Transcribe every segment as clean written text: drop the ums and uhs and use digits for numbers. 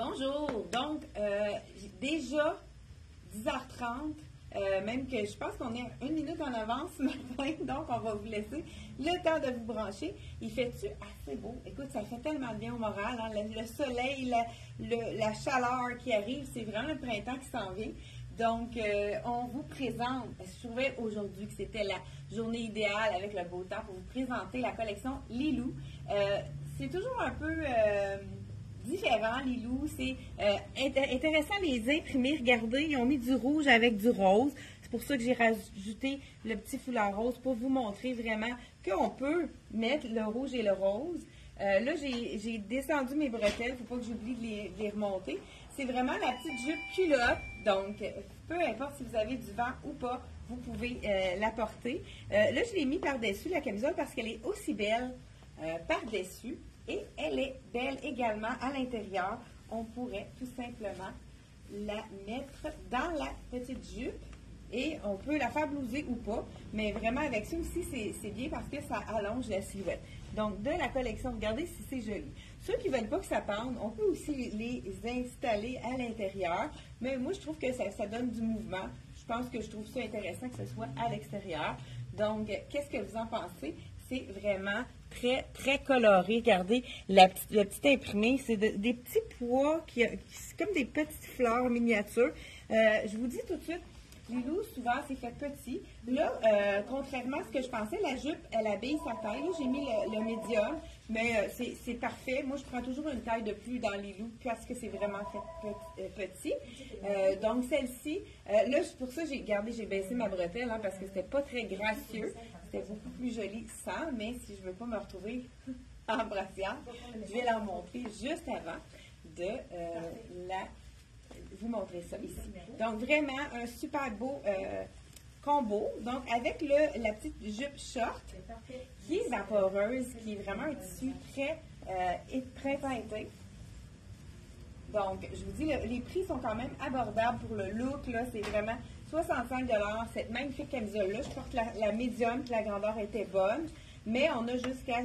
Bonjour, donc déjà 10h30, même que je pense qu'on est une minute en avance ce matin, donc on va vous laisser le temps de vous brancher. Il fait-tu assez beau? Écoute, ça fait tellement bien au moral, hein? Le soleil, la chaleur qui arrive, c'est vraiment le printemps qui s'en vient. Donc, on vous présente, je trouvais aujourd'hui que c'était la journée idéale avec le beau temps pour vous présenter la collection Lilou. C'est toujours un peu différent, Lilou. C'est intéressant les imprimés. Regardez, ils ont mis du rouge avec du rose. C'est pour ça que j'ai rajouté le petit foulard rose pour vous montrer vraiment qu'on peut mettre le rouge et le rose. Là, j'ai descendu mes bretelles. Il ne faut pas que j'oublie de les remonter. C'est vraiment la petite jupe culotte. Donc, peu importe si vous avez du vent ou pas, vous pouvez la porter. Là, je l'ai mis par-dessus la camisole parce qu'elle est aussi belle par-dessus. Et elle est belle également à l'intérieur. On pourrait tout simplement la mettre dans la petite jupe. Et on peut la faire blouser ou pas. Mais vraiment, avec ça aussi, c'est bien parce que ça allonge la silhouette. Donc, de la collection, regardez si c'est joli. Ceux qui ne veulent pas que ça pende, on peut aussi les installer à l'intérieur. Mais moi, je trouve que ça donne du mouvement. Je pense que je trouve ça intéressant que ce soit à l'extérieur. Donc, qu'est-ce que vous en pensez? C'est vraiment très, très coloré. Regardez, le petit imprimé, c'est des petits pois, c'est comme des petites fleurs miniatures. Je vous dis tout de suite, Lilou, souvent, c'est fait petit. Là, contrairement à ce que je pensais, la jupe, elle habille sa taille. Là, j'ai mis le médium, mais c'est parfait. Moi, je prends toujours une taille de plus dans Lilou parce que c'est vraiment fait petit. Donc, celle-ci, là, pour ça, j'ai baissé ma bretelle parce que c'était pas très gracieux. C'était beaucoup plus joli sans, mais si je ne veux pas me retrouver en brassière, je vais la montrer juste avant de vous montrer ça ici. Donc, vraiment, un super beau combo. Donc, avec la petite jupe short, qui est vaporeuse, qui est vraiment un tissu très printemps-été. Donc, je vous dis, les prix sont quand même abordables pour le look. Là, c'est vraiment 65 $. Cette magnifique camisole-là, je porte la médium, puis la grandeur était bonne. Mais on a jusqu'à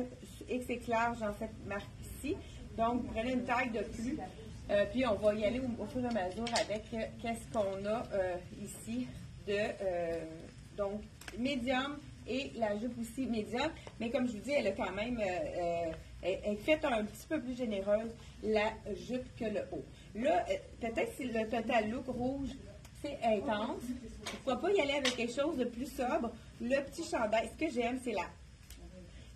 XX large dans cette marque-ci. Donc, vous prenez une taille de plus. Puis, on va y aller au fur et à mesure avec qu'est-ce qu'on a ici donc, médium et la jupe aussi médium. Mais comme je vous dis, elle a quand même, elle fait un petit peu plus généreuse la jupe que le haut. Là, peut-être si le total look rouge, c'est intense. Pourquoi pas y aller avec quelque chose de plus sobre? Le petit chandail, ce que j'aime, c'est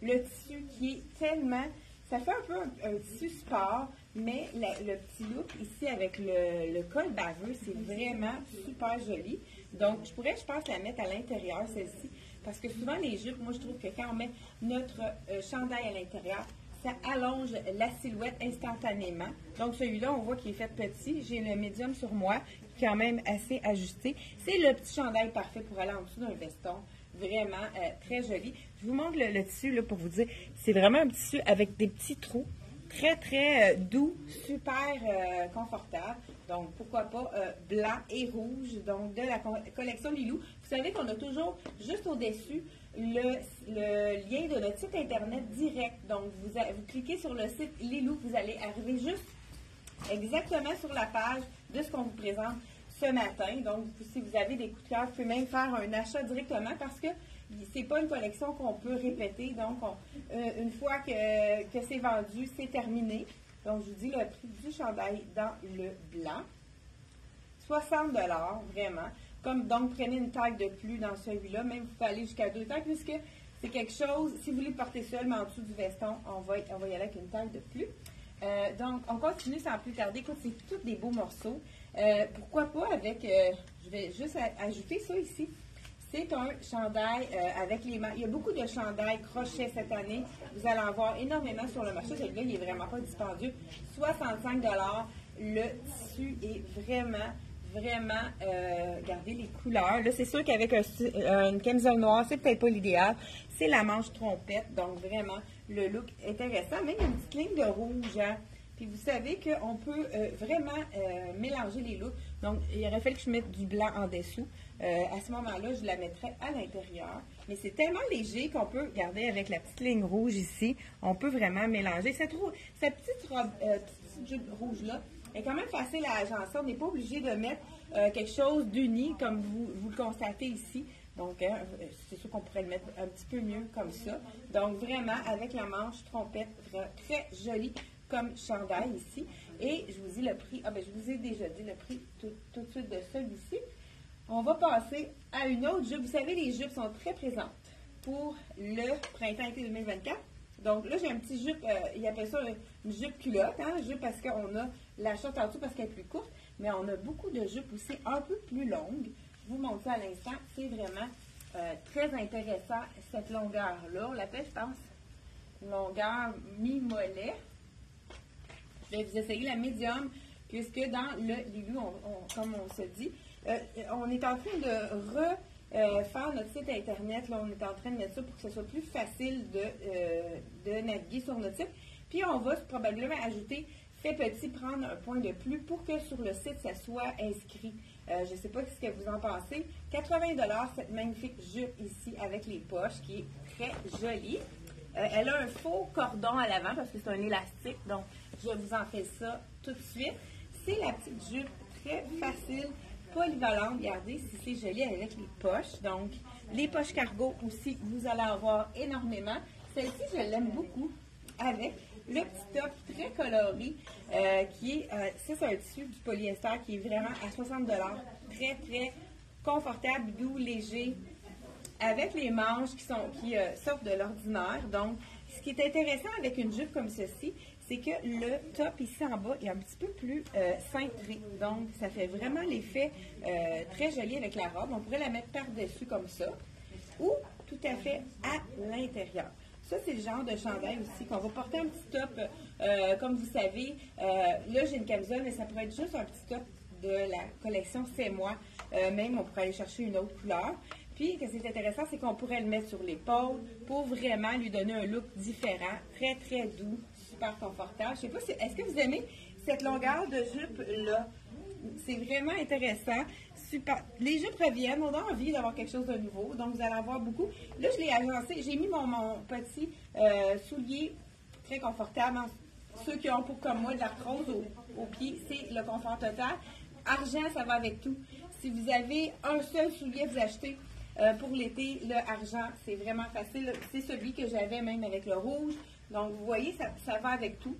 le tissu qui est tellement... Ça fait un peu un tissu sport, mais le petit look ici avec le col baveux, c'est vraiment super joli. Donc, je pense, la mettre à l'intérieur, celle-ci, parce que souvent, les jupes, moi, je trouve que quand on met notre chandail à l'intérieur, ça allonge la silhouette instantanément. Donc, celui-là, on voit qu'il est fait petit. J'ai le médium sur moi, qui est quand même assez ajusté. C'est le petit chandail parfait pour aller en dessous d'un veston. Vraiment très joli. Je vous montre le tissu là, pour vous dire, c'est vraiment un tissu avec des petits trous, très, très doux, super confortable. Donc, pourquoi pas blanc et rouge, donc de la collection Lilou. Vous savez qu'on a toujours, juste au-dessus, le lien de notre site Internet direct. Donc, vous cliquez sur le site Lilou, vous allez arriver juste exactement sur la page de ce qu'on vous présente ce matin. Donc, si vous avez des coups de cœur, vous pouvez même faire un achat directement parce que c'est pas une collection qu'on peut répéter. Donc, une fois que c'est vendu, c'est terminé. Donc, je vous dis le prix du chandail dans le blanc. 60 $, vraiment. Donc, prenez une taille de plus dans celui-là. Même, vous pouvez aller jusqu'à 2 tailles puisque c'est quelque chose, si vous voulez porter seulement en dessous du veston, on va y aller avec une taille de plus. Donc, on continue sans plus tarder. Écoute, c'est tous des beaux morceaux. Pourquoi pas avec, je vais juste ajouter ça ici. C'est un chandail avec les mains. Il y a beaucoup de chandails crochets cette année. Vous allez en voir énormément sur le marché. Celui-là, il n'est vraiment pas dispendieux. 65 $. Le tissu est vraiment, regardez les couleurs. Là, c'est sûr qu'avec une camisole noire, c'est peut-être pas l'idéal. C'est la manche trompette. Donc, vraiment, le look intéressant. Même une petite ligne de rouge, hein. Puis vous savez qu'on peut vraiment mélanger les looks. Donc, il aurait fallu que je mette du blanc en dessous. À ce moment-là, je la mettrais à l'intérieur. Mais c'est tellement léger qu'on peut garder avec la petite ligne rouge ici. On peut vraiment mélanger. Cette petite robe, petite jupe rouge-là, est quand même facile à agencer. On n'est pas obligé de mettre quelque chose d'uni comme vous le constatez ici. Donc, c'est sûr qu'on pourrait le mettre un petit peu mieux comme ça. Donc, vraiment, avec la manche trompette, très jolie comme chandail ici. Et je vous dis le prix, je vous ai déjà dit le prix tout de suite de celui-ci. On va passer à une autre jupe. Vous savez, les jupes sont très présentes pour le printemps-été 2024. Donc là, j'ai un petit jupe, il appelle ça une jupe culotte, jupe parce qu'on a la short en dessous parce qu'elle est plus courte, mais on a beaucoup de jupes aussi un peu plus longues. Je vous montre ça à l'instant. C'est vraiment très intéressant, cette longueur-là. On l'appelle, je pense, longueur mi-mollet. Je vais vous essayer la médium, puisque dans le Lulu, comme on se dit, on est en train de faire notre site Internet. Là, on est en train de mettre ça pour que ce soit plus facile de naviguer sur notre site. Puis, on va probablement ajouter fait petit, prendre un point de plus pour que sur le site, ça soit inscrit. Je ne sais pas ce que vous en pensez. 80 $, cette magnifique jupe ici avec les poches qui est très jolie. Elle a un faux cordon à l'avant parce que c'est un élastique. Donc, je vous en fais ça tout de suite. C'est la petite jupe très facile, polyvalente. Regardez si c'est joli avec les poches. Donc, les poches cargo aussi, vous allez avoir énormément. Celle-ci, je l'aime beaucoup avec le petit top très coloré qui est, c'est un tissu du polyester qui est vraiment à 60 $. Très, très confortable, doux, léger, avec les manches qui sortent de l'ordinaire. Donc, ce qui est intéressant avec une jupe comme ceci, c'est que le top ici en bas est un petit peu plus cintré. Donc, ça fait vraiment l'effet très joli avec la robe. On pourrait la mettre par-dessus comme ça ou tout à fait à l'intérieur. Ça, c'est le genre de chandail aussi qu'on va porter un petit top, comme vous savez. Là, j'ai une camisole, mais ça pourrait être juste un petit top de la collection C'est moi. Même, on pourrait aller chercher une autre couleur. Puis, ce qui est intéressant, c'est qu'on pourrait le mettre sur l'épaule pour vraiment lui donner un look différent, très, très doux, super confortable. Je sais pas si, est-ce que vous aimez cette longueur de jupe-là? C'est vraiment intéressant. Super. Les jupes reviennent. On a envie d'avoir quelque chose de nouveau. Donc, vous allez avoir beaucoup. Là, je l'ai agencé. J'ai mis mon petit soulier très confortable. Ceux qui ont, comme moi, de l'arthrose au pied, c'est le confort total. Argent, ça va avec tout. Si vous avez un seul soulier, vous achetez pour l'été, le argent, c'est vraiment facile. C'est celui que j'avais même avec le rouge. Donc, vous voyez, ça va avec tout.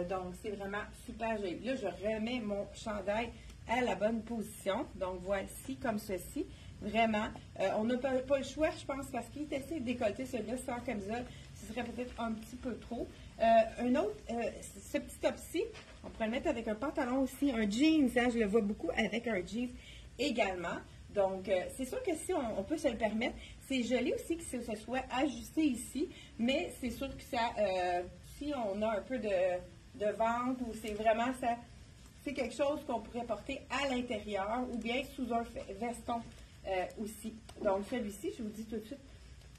Donc, c'est vraiment super joli. Là, je remets mon chandail à la bonne position. Donc, voici comme ceci. Vraiment, on n'a pas le choix, je pense, parce qu'il est assez décolleté, celui-là, sans camisole. Ce serait peut-être un petit peu trop. Un autre, ce petit top-ci, on pourrait le mettre avec un pantalon aussi, un jeans. Je le vois beaucoup avec un jeans également. Donc, c'est sûr que si on peut se le permettre, c'est joli aussi que ce soit ajusté ici, mais c'est sûr que ça, si on a un peu de ventre ou c'est vraiment ça, c'est quelque chose qu'on pourrait porter à l'intérieur ou bien sous un veston aussi. Donc, celui-ci, je vous dis tout de suite,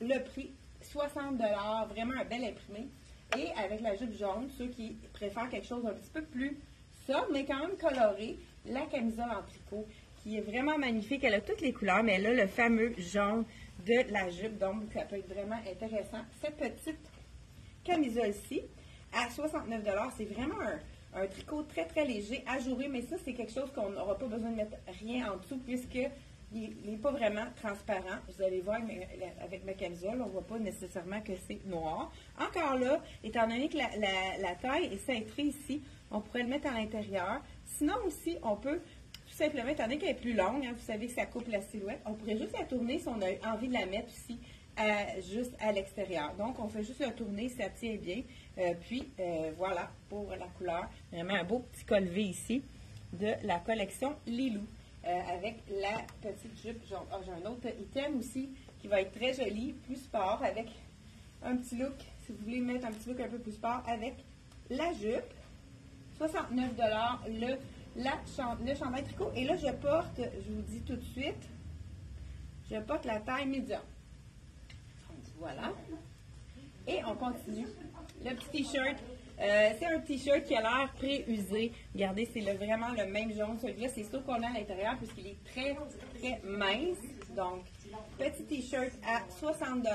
le prix, 60 $, vraiment un bel imprimé. Et avec la jupe jaune, ceux qui préfèrent quelque chose un petit peu plus sobre, mais quand même coloré, la camisole en tricot, qui est vraiment magnifique. Elle a toutes les couleurs, mais elle a le fameux jaune de la jupe. Donc, ça peut être vraiment intéressant. Cette petite camisole-ci, à 69 $, c'est vraiment un tricot très, très léger, ajouré. Mais ça, c'est quelque chose qu'on n'aura pas besoin de mettre rien en dessous, puisqu'il n'est pas vraiment transparent. Vous allez voir avec ma camisole, on ne voit pas nécessairement que c'est noir. Encore là, étant donné que la taille est cintrée ici, on pourrait le mettre à l'intérieur. Sinon aussi, on peut tout simplement, étant donné qu'elle est plus longue, vous savez que ça coupe la silhouette, on pourrait juste la tourner si on a envie de la mettre aussi juste à l'extérieur. Donc, on fait juste la tourner, ça tient bien. Puis, voilà, pour la couleur. Vraiment un beau petit col V ici de la collection Lilou. Avec la petite jupe jaune. J'ai un autre item aussi qui va être très joli, plus sport, avec un petit look, si vous voulez mettre un petit look un peu plus sport, avec la jupe. 69 $, le chandail tricot. Et là, je porte, je vous dis tout de suite, je porte la taille médium. Voilà. Et on continue. Le petit t-shirt, c'est un t-shirt qui a l'air pré-usé. Regardez, c'est vraiment le même jaune. Celui-là, c'est sûr qu'on a à l'intérieur puisqu'il est très, très mince. Donc, petit t-shirt à 60 $.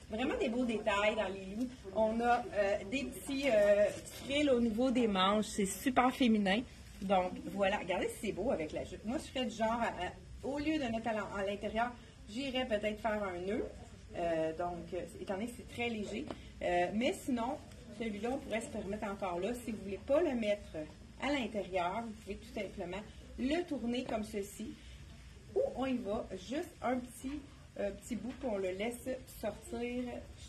Vraiment des beaux détails dans les loups. On a des petits frills au niveau des manches. C'est super féminin. Donc, voilà. Regardez si c'est beau avec la jupe. Moi, je ferais du genre, au lieu de mettre à l'intérieur, j'irais peut-être faire un nœud. Étant donné que c'est très léger. Mais sinon, celui-là, on pourrait se permettre encore là. Si vous ne voulez pas le mettre à l'intérieur, vous pouvez tout simplement le tourner comme ceci. Ou on y va juste un petit bout qu'on le laisse sortir,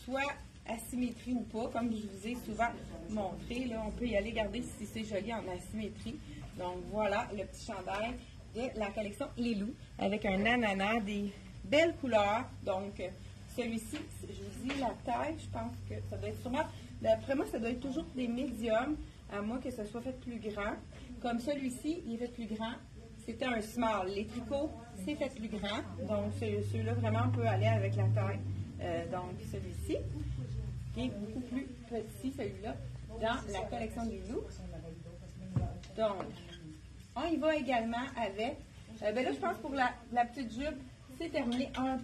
soit à symétrie ou pas, comme je vous ai souvent montré. Là, on peut y aller regarder si c'est joli en asymétrie. Donc voilà le petit chandail de la collection Les Loups avec un ananas, des belles couleurs. Donc celui-ci, je vous dis la taille, je pense que ça doit être sûrement, d'après moi, ça doit être toujours des médiums, à moins que ce soit fait plus grand. Comme celui-ci, il est fait plus grand. C'était un small. Les tricots, c'est fait plus grand. Donc, celui-là, vraiment, on peut aller avec la taille. Donc, celui-ci, qui est beaucoup plus petit, celui-là, dans la collection des Loups. Donc, on y va également avec, là, je pense pour la petite jupe, c'est terminé. Un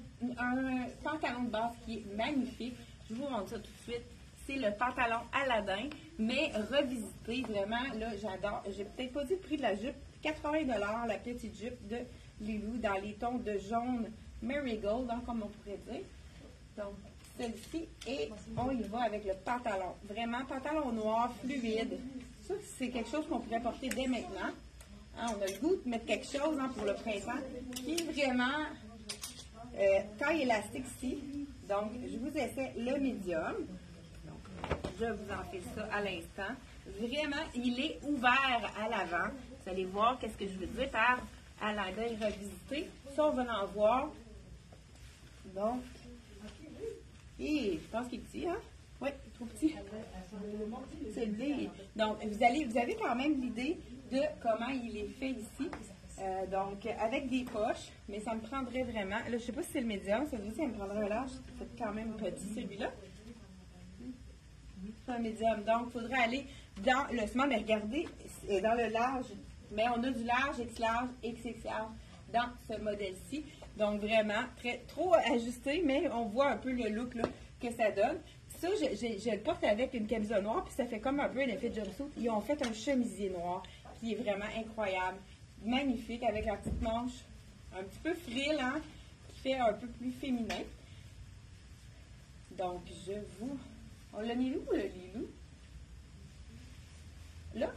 pantalon de base qui est magnifique. Je vous montre ça tout de suite. C'est le pantalon Aladdin, mais revisité. Vraiment, là, j'adore. J'ai peut-être pas dit le prix de la jupe. 80 $, la petite jupe de Les Loups dans les tons de jaune marigold, hein, comme on pourrait dire. Donc, celle-ci, et on y va avec le pantalon. Vraiment, pantalon noir, fluide. Ça, c'est quelque chose qu'on pourrait porter dès maintenant. Hein, on a le goût de mettre quelque chose pour le printemps qui est vraiment taille élastique ici. Donc, je vous essaie le médium. Donc, je vous en fais ça à l'instant. Vraiment, il est ouvert à l'avant. Vous allez voir qu'est-ce que je veux dire par Aladdin revisité. Ça, on va en voir. Donc, et je pense qu'il est petit, hein? Oui, trop petit. C'est l'idée. Donc, vous avez quand même l'idée de comment il est fait ici. Donc, avec des poches, mais ça me prendrait vraiment. Là, je ne sais pas si c'est le médium, ça veut dire que ça me prendrait un large. C'est quand même petit, celui-là. C'est un médium. Donc, il faudrait aller dans le small, mais regardez, dans le large. Mais on a du large, X large, XXL dans ce modèle-ci. Donc, vraiment, trop ajusté, mais on voit un peu le look là, que ça donne. Ça, je le porte avec une camisole noire, puis ça fait comme un peu un effet de jumpsuit. Ils ont fait un chemisier noir, qui est vraiment incroyable. Magnifique, avec la petite manche un petit peu frille, hein, qui fait un peu plus féminin. Donc, on l'a mis où, le Lilou? Là?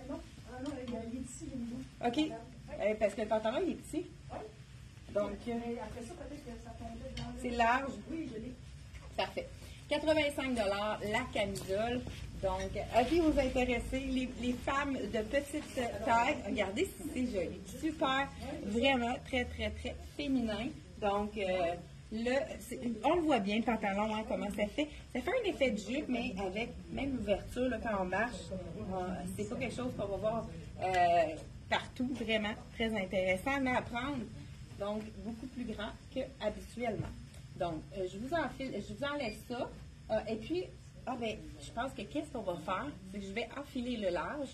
Non, il est petit, le Lilou. OK. Parce que le pantalon, il est petit. Oui. Donc, après ça, peut-être que ça tombait dans le... C'est large. Oui, je l'ai. Parfait. 85 $ la camisole. Donc, avis vous intéresser, les femmes de petite taille, regardez si c'est joli. Super, vraiment très, très, très féminin. Donc, on le voit bien, le pantalon, hein, comment ça fait. Ça fait un effet de jupe, mais avec même l'ouverture, là, quand on marche, c'est pas quelque chose qu'on va voir partout. Vraiment très intéressant à prendre. Donc, beaucoup plus grand qu'habituellement. Donc, je vous enlève ça. Et puis, je pense que qu'est-ce qu'on va faire? C'est que je vais enfiler le large.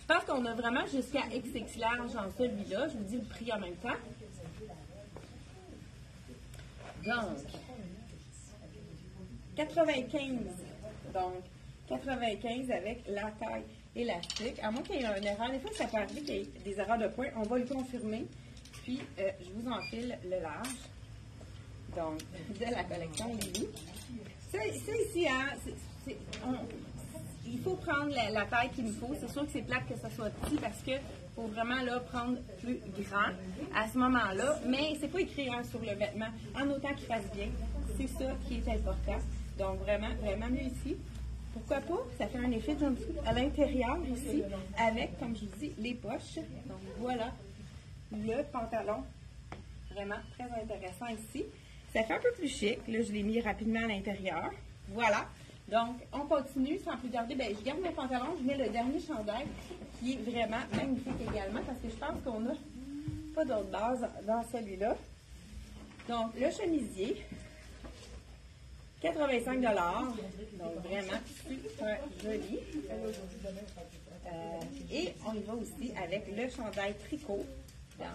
Je pense qu'on a vraiment jusqu'à XX large dans celui-là. Je vous dis le prix en même temps. Donc, 95. Donc, 95 avec la taille élastique. À moins qu'il y ait une erreur. Des fois, ça peut arriver qu'il y ait des erreurs de points. On va le confirmer. Puis, je vous enfile le large. Donc, de la collection Les Loups. Ça ici, hein, il faut prendre la taille qu'il nous faut. C'est sûr que c'est plate que ça soit petit parce qu'il faut vraiment là, prendre plus grand à ce moment-là. Mais c'est pas écrit hein, sur le vêtement, en autant qu'il fasse bien. C'est ça qui est important. Donc, vraiment, vraiment mieux ici. Pourquoi pas? Ça fait un effet de jumpsuit à l'intérieur ici, avec, comme je vous dis, les poches. Donc, voilà le pantalon. Vraiment très intéressant ici. Ça fait un peu plus chic. Là, je l'ai mis rapidement à l'intérieur. Voilà. Donc, on continue sans plus tarder. Bien, je garde mon pantalon. Je mets le dernier chandail qui est vraiment magnifique également parce que je pense qu'on n'a pas d'autre base dans celui-là. Donc, le chemisier. 85 $. Donc, vraiment super joli. Et on y va aussi avec le chandail tricot dans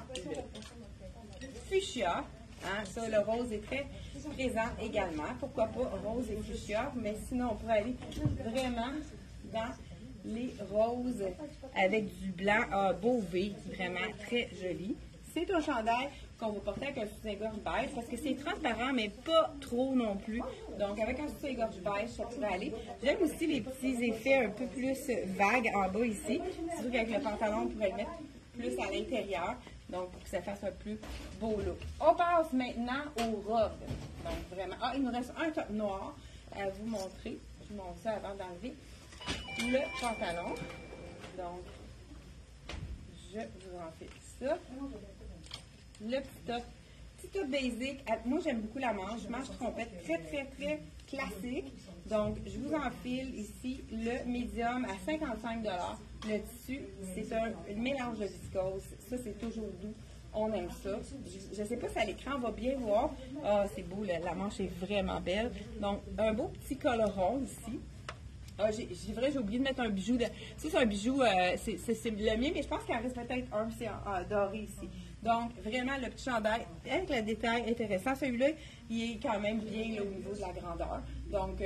le fuchsia. Hein, ça, le rose est très présent également. Pourquoi pas rose et fuchsia, mais sinon, on pourrait aller vraiment dans les roses avec du blanc en beau V, vraiment très joli. C'est un chandail qu'on va porter avec un soutien-gorge beige parce que c'est transparent, mais pas trop non plus. Donc, avec un soutien-gorge beige, ça pourrait aller. J'aime aussi les petits effets un peu plus vagues en bas ici. Surtout qu'avec le pantalon, on pourrait le mettre plus à l'intérieur. Donc, pour que ça fasse un plus beau look. On passe maintenant aux robes. Donc, vraiment. Ah, il nous reste un top noir à vous montrer. Je vous montre ça avant d'enlever le pantalon. Donc, je vous en fais ça. Le petit top basic. Moi, j'aime beaucoup la manche trompette, très, très, très classique. Donc, je vous enfile ici le médium à 55 $. Le tissu, c'est un mélange de viscose. Ça, c'est toujours doux. On aime ça. Je ne sais pas si à l'écran, on va bien voir. Ah, c'est beau, la manche est vraiment belle. Donc, un beau petit coloron ici. Ah, j'ai oublié de mettre un bijou. Ça, c'est un bijou, c'est le mien, mais je pense qu'il en reste peut-être un, c'est en doré ici. Donc, vraiment, le petit chandail, avec le détail intéressant. Celui-là, il est quand même bien là, au niveau de la grandeur. Donc,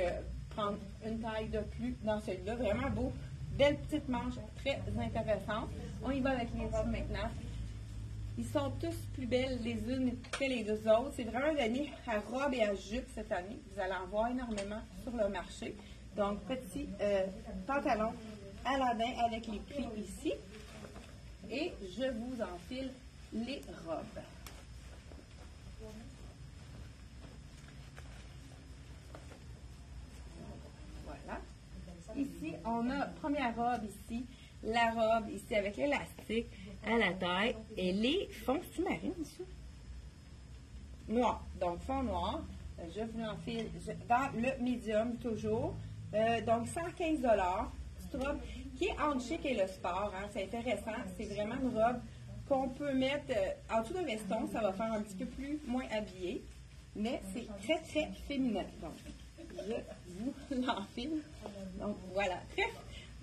prendre une taille de plus dans celui-là, vraiment beau. Belle petite manche, très intéressante. On y va avec les robes maintenant. Ils sont tous plus belles les unes que les deux autres. C'est vraiment donné à robe et à jupe cette année. Vous allez en voir énormément sur le marché. Donc, petit pantalon Aladin avec les plis ici. Et je vous enfile les robes. Voilà. Ici, on a première robe ici. La robe ici avec l'élastique à la taille. Et les fonds sous-marines ici. Noir. Donc, fond noir. Je vous l'enfile dans le medium toujours. Donc, 115 $. Cette robe qui est entre chic et le sport. Hein, c'est intéressant. C'est vraiment une robe qu'on peut mettre en dessous d'un veston. Ça va faire un petit peu plus moins habillé. Mais c'est très, très féminin. Donc, je vous l'enfile. Donc, voilà. Très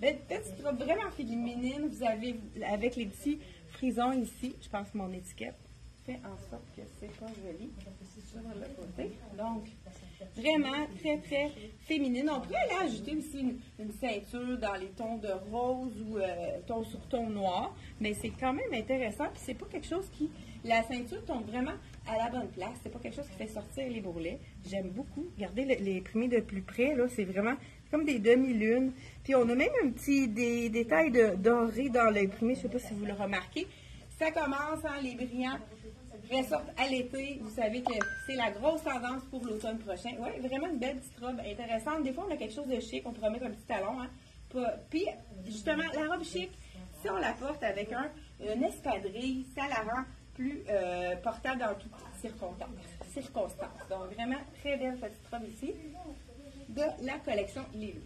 petite robe vraiment féminine. Vous avez, avec les petits frisons ici, je pense que mon étiquette fait en sorte que c'est pas joli sur le côté. Donc, vraiment très, très féminine. On pourrait aller ajouter aussi une ceinture dans les tons de rose ou ton sur ton noir, mais c'est quand même intéressant. Puis c'est pas quelque chose qui... La ceinture tombe vraiment à la bonne place. C'est pas quelque chose qui fait sortir les bourrelets. J'aime beaucoup. Regardez les primés de plus près, là, c'est vraiment comme des demi-lunes. Puis on a même un petit des détails dorés dans les primés. Je sais pas si vous le remarquez. Ça commence, hein, les brillants ressortent à l'été. Vous savez que c'est la grosse tendance pour l'automne prochain. Oui, vraiment une belle petite robe intéressante. Des fois, on a quelque chose de chic. On pourrait mettre un petit talon. Hein. Puis, justement, la robe chic, si on la porte avec une espadrille, ça la rend plus portable dans toutes circonstances. Donc, vraiment, très belle petite robe ici de la collection Lilou.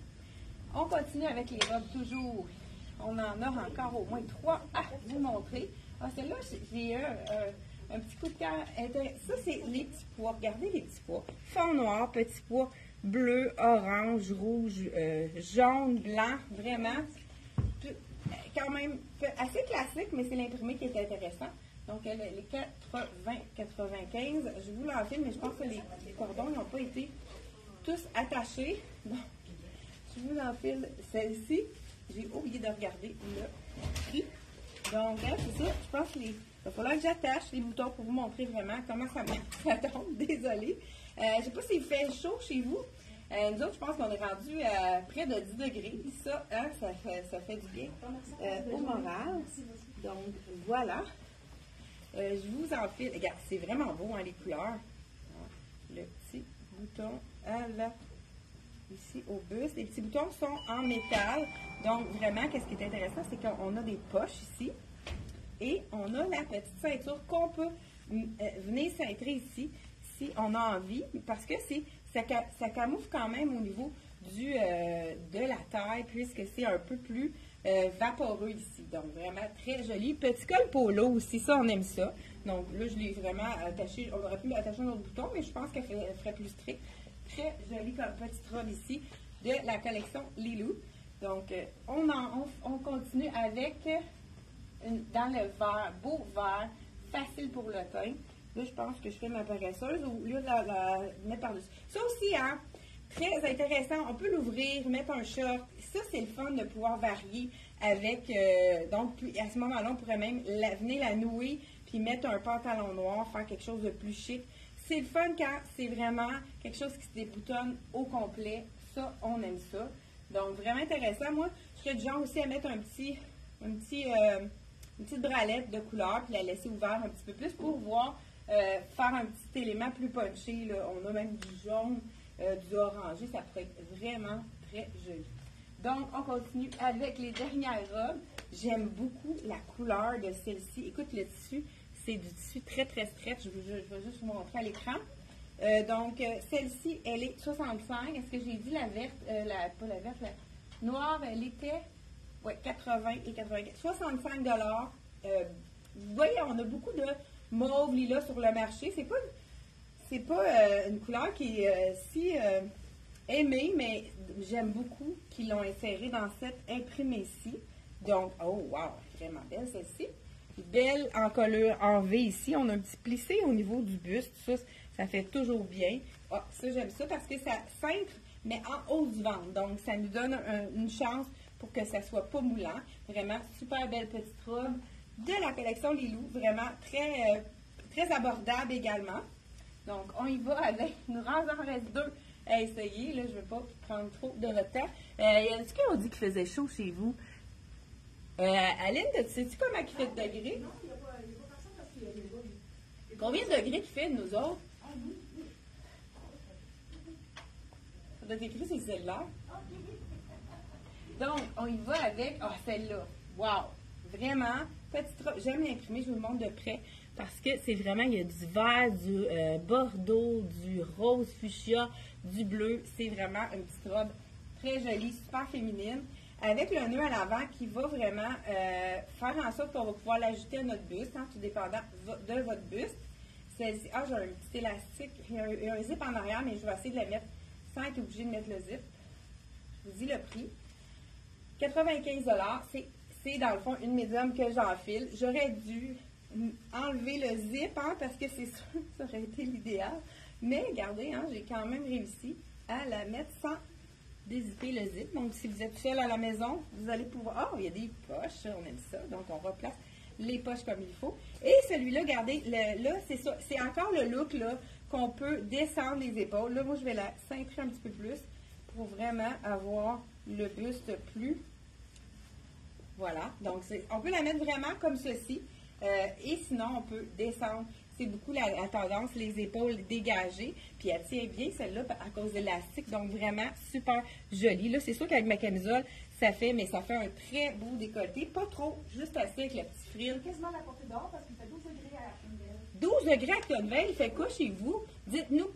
On continue avec les robes toujours. On en a encore au moins 3 à vous montrer. Ah, celle-là, j'ai un petit coup de cœur. Ça, c'est les petits pois. Regardez les petits pois. Fond noir, petits pois bleu, orange, rouge, jaune, blanc. Vraiment, quand même assez classique, mais c'est l'imprimé qui est intéressant. Donc, les 80-95, je vous l'enfile, mais je pense que les cordons n'ont pas été tous attachés. Donc, je vous enfile celle-ci. J'ai oublié de regarder le prix. Donc, c'est ça. Je pense qu'il va falloir que j'attache les boutons pour vous montrer vraiment comment ça tombe. Désolée. Je ne sais pas s'il fait chaud chez vous. Nous autres, je pense qu'on est rendu à près de 10 degrés. Ça, hein, ça fait du bien au moral. Donc, voilà. Je vous enfile. Regarde, c'est vraiment beau, hein, les couleurs. Le petit bouton à la... Ici au buste. Les petits boutons sont en métal. Donc, vraiment, qu'est-ce qui est intéressant, c'est qu'on a des poches ici. Et on a la petite ceinture qu'on peut venir cintrer ici si on a envie. Parce que ça camoufle quand même au niveau de la taille, puisque c'est un peu plus vaporeux ici. Donc, vraiment très joli. Petit col polo aussi, ça, on aime ça. Donc, là, je l'ai vraiment attaché. On aurait pu attacher un autre bouton, mais je pense qu'elle ferait plus strict. Très jolie comme petite robe ici de la collection Lilou. Donc, on continue avec dans le vert, beau vert, facile pour le teint. Là, je pense que je fais ma paresseuse au lieu de la mettre par-dessus. Ça aussi, hein, très intéressant. On peut l'ouvrir, mettre un short. Ça, c'est le fun de pouvoir varier avec, donc, à ce moment-là, on pourrait même venir la nouer, puis mettre un pantalon noir, faire quelque chose de plus chic. C'est le fun quand c'est vraiment quelque chose qui se déboutonne au complet. Ça, on aime ça. Donc, vraiment intéressant. Moi, je serais du genre aussi à mettre une petite bralette de couleur, puis la laisser ouverte un petit peu plus pour pouvoir faire un petit élément plus punché. Là. On a même du jaune, du orangé. Ça pourrait être vraiment très joli. Donc, on continue avec les dernières robes. J'aime beaucoup la couleur de celle-ci. Écoute, le tissu, c'est du tissu très, très stretch. Je vais juste vous montrer à l'écran. Donc, celle-ci, elle est 65. Est-ce que j'ai dit la verte, pas la verte, la noire, elle était, ouais, 80 et 84. 65 vous voyez, on a beaucoup de mauve lilas sur le marché. C'est pas une couleur qui est si aimée, mais j'aime beaucoup qu'ils l'ont insérée dans cette imprimée-ci. Donc, oh, wow, vraiment belle celle-ci. Belle encolure en V ici. On a un petit plissé au niveau du buste. Ça fait toujours bien. Ah, ça, j'aime ça parce que ça cintre, mais en haut du ventre. Donc, ça nous donne une chance pour que ça soit pas moulant. Vraiment, super belle petite robe de la collection Lilou. Vraiment très, très abordable également. Donc, on y va avec, il nous en reste 2 à essayer. Là, je ne veux pas prendre trop de votre temps. Est-ce qu'on dit qu'il faisait chaud chez vous? Aline, sais-tu comment il fait de degrés? Non, il n'y a pas personne parce qu'il y a des rouges. Combien de degrés il fait, nous autres? Ça doit être écrit sur celle-là. Donc, on y va avec, celle-là. Wow! Vraiment, petite robe. J'aime l'imprimer, je vous le montre de près. Parce que c'est vraiment, il y a du vert, du bordeaux, du rose fuchsia, du bleu. C'est vraiment une petite robe très jolie, super féminine. Avec le nœud à l'avant qui va vraiment faire en sorte qu'on va pouvoir l'ajouter à notre buste, tout dépendant de votre buste. Celle-ci, j'ai un petit élastique, il y a un zip en arrière, mais je vais essayer de la mettre sans être obligée de mettre le zip. Je vous dis le prix. 95 $, c'est dans le fond une médium que j'enfile. J'aurais dû enlever le zip, parce que c'est sûr que ça aurait été l'idéal. Mais regardez, j'ai quand même réussi à la mettre sans dézipper le zip. Donc, si vous êtes seul à la maison, vous allez pouvoir... il y a des poches, on aime ça. Donc, on replace les poches comme il faut. Et celui-là, regardez, là, c'est ça. C'est encore le look, là, qu'on peut descendre les épaules. Là, moi, je vais la cintrer un petit peu plus pour vraiment avoir le buste plus... Voilà. Donc, on peut la mettre vraiment comme ceci. Et sinon, on peut descendre. C'est beaucoup la tendance, les épaules dégagées. Puis elle tient bien celle-là à cause de l'élastique. Donc vraiment super jolie. Là, c'est sûr qu'avec ma camisole, ça fait un très beau décolleté. Pas trop, juste assez avec le petit frill. Quasiment la portée dehors parce qu'il fait 12 degrés à Tonville. 12 degrés à Tonville, il fait quoi chez vous? Dites-nous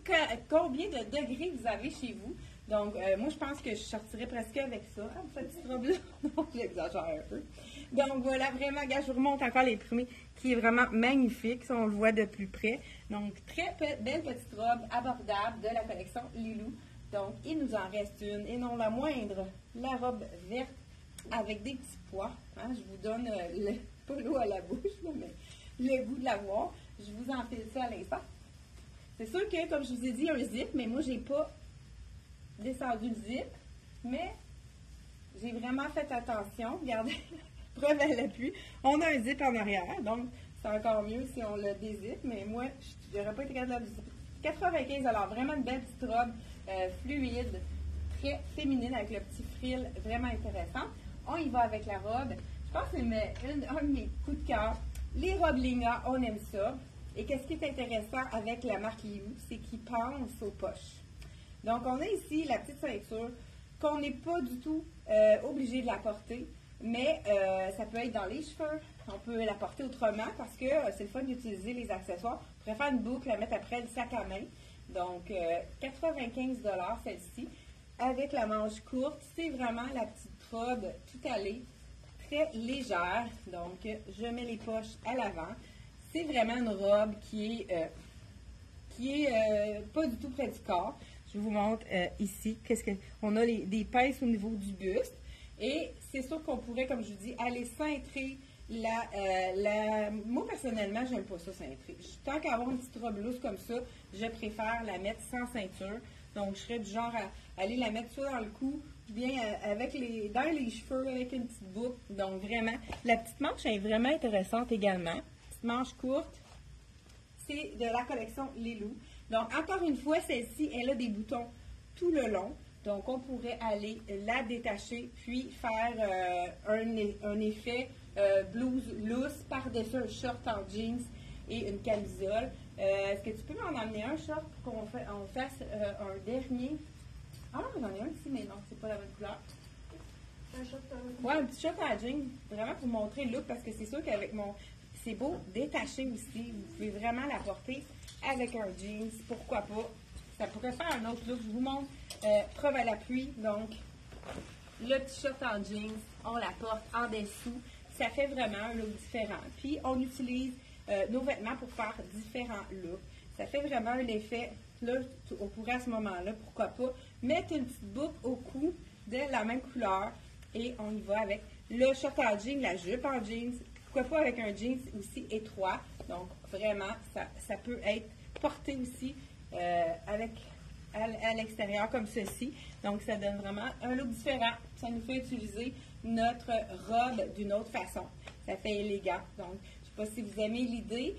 combien de degrés vous avez chez vous. Donc, moi, je pense que je sortirais presque avec ça, cette petite robe-là. Donc, j'exagère un peu. Donc, voilà, vraiment, regarde, je vous remonte encore les premiers, qui est vraiment magnifique, si on le voit de plus près. Donc, très belle petite robe abordable de la collection Lilou. Donc, il nous en reste une, et non la moindre, la robe verte avec des petits pois. Je vous donne, pas l'eau à la bouche, là, mais le goût de la voir. Je vous enfile ça à l'instant. C'est sûr que, comme je vous ai dit, un zip, mais moi, j'ai pas descendu le zip, mais j'ai vraiment fait attention. Regardez, preuve à l'appui. On a un zip en arrière, donc c'est encore mieux si on le dézippe, mais moi, je n'aurais pas été capable de le zipper. 95 $, vraiment une belle petite robe fluide, très féminine avec le petit frill, vraiment intéressant. On y va avec la robe. Je pense que c'est un de mes coups de cœur. Les robes Linga, on aime ça. Et qu'est-ce qui est intéressant avec la marque Lilou, c'est qu'ils pensent aux poches. Donc, on a ici la petite ceinture qu'on n'est pas du tout obligé de la porter, mais ça peut être dans les cheveux. On peut la porter autrement parce que c'est le fun d'utiliser les accessoires. On pourrait faire une boucle, la mettre après le sac à main. Donc, 95 $ celle-ci. Avec la manche courte, c'est vraiment la petite robe tout allée, très légère. Donc, je mets les poches à l'avant. C'est vraiment une robe qui est pas du tout près du corps. Je vous montre ici, on a des pinces au niveau du buste. Et c'est sûr qu'on pourrait, comme je vous dis, aller cintrer moi, personnellement, j'aime pas ça cintrer. Tant qu'à avoir une petite robe loose comme ça, je préfère la mettre sans ceinture. Donc, je serais du genre à aller la mettre soit dans le cou, bien dans les cheveux, avec une petite boucle. Donc, vraiment, la petite manche est vraiment intéressante également. Petite manche courte. C'est de la collection Les Loups. Donc, encore une fois, celle-ci, elle a des boutons tout le long. Donc, on pourrait aller la détacher, puis faire un effet blouse loose par-dessus un short en jeans et une camisole. Est-ce que tu peux m'en emmener un short pour qu'on fasse un dernier? Ah, j'en ai un ici, mais non, c'est pas la bonne couleur. Un short Ouais, un petit short à jeans, vraiment pour montrer le look, parce que c'est sûr qu'avec mon... C'est beau, détaché aussi. Vous pouvez vraiment la porter avec un jeans, pourquoi pas. Ça pourrait faire un autre look. Je vous montre preuve à l'appui. Donc, le petit short en jeans, on la porte en dessous. Ça fait vraiment un look différent. Puis, on utilise nos vêtements pour faire différents looks. Ça fait vraiment un effet. Là, on pourrait à ce moment-là, pourquoi pas, mettre une petite boucle au cou de la même couleur. Et on y va avec le short en jeans, la jupe en jeans. Pourquoi pas avec un jeans aussi étroit. Donc, vraiment, ça peut être porté aussi à l'extérieur comme ceci. Donc, ça donne vraiment un look différent. Ça nous fait utiliser notre robe d'une autre façon. Ça fait élégant. Donc, je ne sais pas si vous aimez l'idée.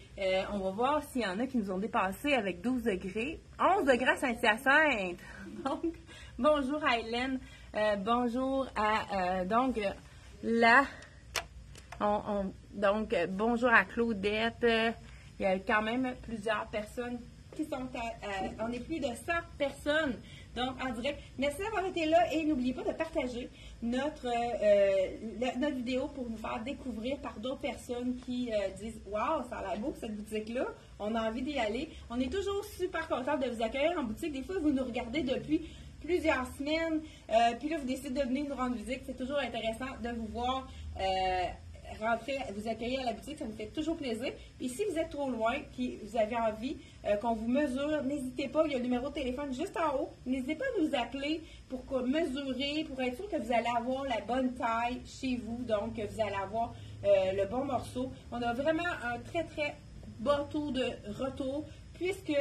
On va voir s'il y en a qui nous ont dépassé avec 12 degrés. 11 degrés à Saint-Hyacinthe. Donc, bonjour à Hélène. Bonjour à... bonjour à Claudette. Il y a quand même plusieurs personnes qui sont on est plus de 100 personnes donc en direct. Merci d'avoir été là et n'oubliez pas de partager notre vidéo pour nous faire découvrir par d'autres personnes qui disent « Wow, ça a l'air beau cette boutique-là, on a envie d'y aller ». On est toujours super contents de vous accueillir en boutique. Des fois, vous nous regardez depuis plusieurs semaines, puis là, vous décidez de venir nous rendre visite. C'est toujours intéressant de vous voir rentrer, vous accueillir à la boutique, ça nous fait toujours plaisir. Puis si vous êtes trop loin, puis vous avez envie qu'on vous mesure, n'hésitez pas, il y a le numéro de téléphone juste en haut. N'hésitez pas à nous appeler pour mesurer, pour être sûr que vous allez avoir la bonne taille chez vous, donc que vous allez avoir le bon morceau. On a vraiment un très, très bas taux de retour, puisque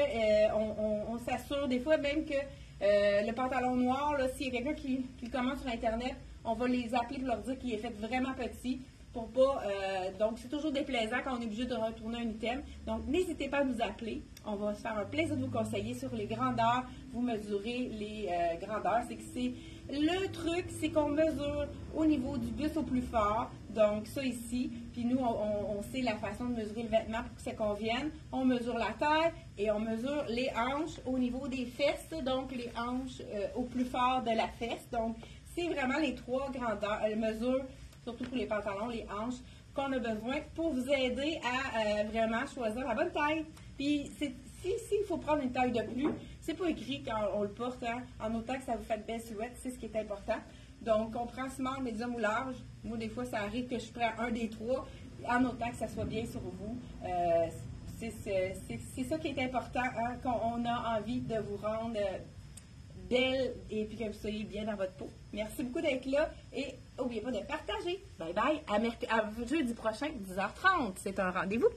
on s'assure des fois même que le pantalon noir, s'il y a quelqu'un qui le commande sur Internet, on va les appeler pour leur dire qu'il est fait vraiment petit. Pour pas, donc, c'est toujours déplaisant quand on est obligé de retourner un item. Donc, n'hésitez pas à nous appeler. On va se faire un plaisir de vous conseiller sur les grandeurs. Vous mesurez les grandeurs. C'est que c'est le truc, c'est qu'on mesure au niveau du buste au plus fort. Donc, ça ici. Puis nous, on sait la façon de mesurer le vêtement pour que ça convienne. On mesure la taille et on mesure les hanches au niveau des fesses. Donc, les hanches au plus fort de la fesse. Donc, c'est vraiment les trois grandeurs. Elles mesurent surtout pour les pantalons, les hanches, qu'on a besoin pour vous aider à vraiment choisir la bonne taille. Puis, s'il faut prendre une taille de plus, c'est pas écrit quand on le porte, hein, en autant que ça vous fait de belles silhouettes, c'est ce qui est important. Donc, on prend small, médium ou large. Moi, des fois, ça arrive que je prends un des trois, en autant que ça soit bien sur vous. C'est ça qui est important, hein, qu'on a envie de vous rendre belle et puis que vous soyez bien dans votre peau. Merci beaucoup d'être là et n'oubliez pas de partager. Bye bye. À jeudi prochain, 10h30. C'est un rendez-vous.